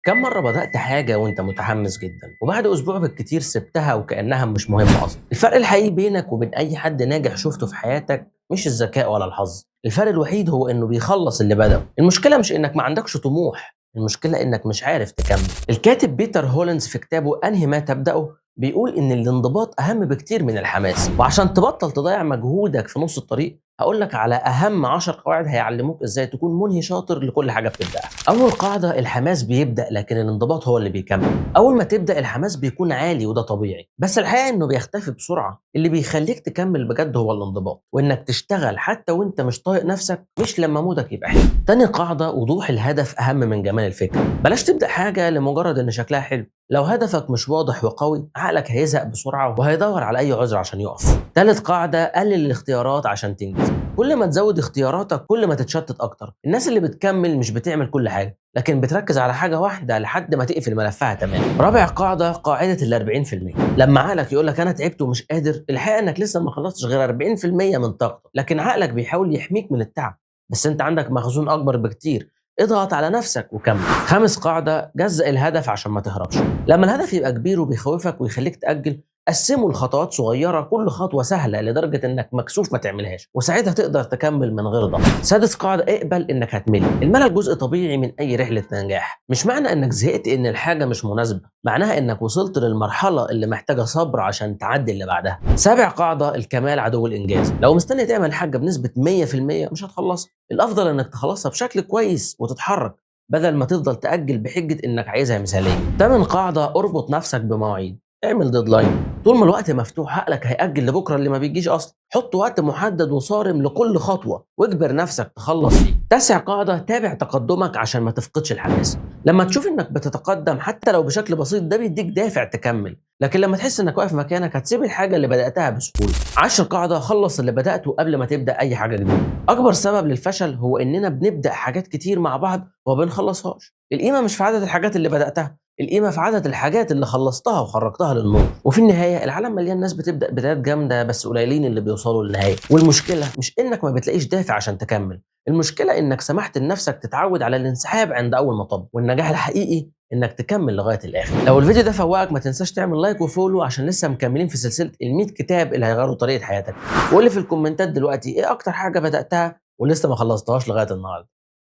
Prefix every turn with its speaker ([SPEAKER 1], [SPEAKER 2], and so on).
[SPEAKER 1] كم مرة بدأت حاجة وأنت متحمس جدًا، وبعد أسبوع بالكتير سِبتها وكأنها مش مهمة أصلًا؟ الفرق الحقيقي بينك وبين أي حد ناجح شُفته في حياتك مش الذكاء ولا الحظ، الفرق الوحيد هو إنه بيخلّص اللي بدأه، المشكلة مش إنك ما عندكش طموح، المشكلة إنك مش عارف تكمّل. الكاتب بيتر هولنز في كتابه أنهِ ما تبدأه بيقول إن الانضباط أهم بكتير من الحماس، وعشان تبطّل تضيّع مجهودك في نُص الطريق هاقول لك على أهم 10 قواعد هيعلّموك إزاي تكون منهي شاطر لكل حاجة بتبدأها. أول قاعدة الحماس بيبدأ لكن الانضباط هو اللي بيكمل. أول ما تبدأ الحماس بيكون عالي وده طبيعي بس الحقيقة إنه بيختفي بسرعة. اللي بيخليك تكمل بجد هو الانضباط وإنك تشتغل حتى وإنت مش طايق نفسك مش لما مودك يبقى حلو. تاني قاعدة وضوح الهدف أهم من جمال الفكرة. بلاش تبدأ حاجة لمجرد إن شكلها حلو. لو هدفك مش واضح وقوي عقلك هيزهق بسرعة وهيدور على أي عذر عشان يقف. تالت قاعدة قلل الاختيارات عشان تنجز. كل ما تزود اختياراتك كل ما تتشتت اكتر. الناس اللي بتكمل مش بتعمل كل حاجه لكن بتركز على حاجه واحده لحد ما تقفل ملفها تماما. رابع قاعده قاعده ال 40%. لما عقلك يقول لك انا تعبت ومش قادر الحقيقه انك لسه ما خلصتش غير 40% من طاقتك لكن عقلك بيحاول يحميك من التعب. بس انت عندك مخزون اكبر بكتير. اضغط على نفسك وكمل. خامس قاعده جزء الهدف عشان ما تهربش. لما الهدف يبقى كبير وبيخوفك ويخليك تاجل قسمه لخطوات صغيرة كل خطوة سهلة لدرجة انك مكسوف ما تعملهاش وساعتها تقدر تكمل من غير ضغط. سادس قاعدة اقبل انك هتمل. الملل جزء طبيعي من اي رحلة نجاح. مش معنى انك زهقت ان الحاجة مش مناسبة، معناها انك وصلت للمرحلة اللي محتاجة صبر عشان تعدي اللي بعدها. سابع قاعدة الكمال عدو الانجاز. لو مستني تعمل حاجة بنسبة 100% مش هتخلصها. الافضل انك تخلصها بشكل كويس وتتحرك بدل ما تفضل تأجل بحجة انك عايزها مثالية. تامن قاعدة اربط نفسك بمواعيد. اعمل ديدلاين. طول ما الوقت مفتوح عقلك هيأجل لبكره اللي ما بيجيش اصلا. حط وقت محدد وصارم لكل خطوه واجبر نفسك تخلص فيه. تاسع قاعده تابع تقدمك عشان ما تفقدش الحماس. لما تشوف انك بتتقدم حتى لو بشكل بسيط ده بيديك دافع تكمل لكن لما تحس انك واقف مكانك هتسيب الحاجه اللي بدأتها بسهوله. عشر قاعده خلص اللي بدأته قبل ما تبدأ اي حاجه جديده. اكبر سبب للفشل هو اننا بنبدأ حاجات كتير مع بعض وما بنخلصهاش. القيمه مش في عدد الحاجات اللي بدأتها، القيمة في عدد الحاجات اللي خلصتها وخرجتها للنور. وفي النهاية العالم مليان ناس بتبدأ بدايات جامدة بس قليلين اللي بيوصلوا للنهاية. والمشكلة مش إنك ما بتلاقيش دافع عشان تكمل، المشكلة إنك سمحت لنفسك تتعود على الانسحاب عند أول مطب. والنجاح الحقيقي إنك تكمل لغاية الآخر. لو الفيديو ده فوقك ما تنساش تعمل لايك وفولو عشان لسه مكملين في سلسلة ال 100 كتاب اللي هيغيروا طريقة حياتك. وقول لي في الكومنتات دلوقتي إيه أكتر حاجة بدأتها ولسه ما خلصتهاش لغاية النهاردة.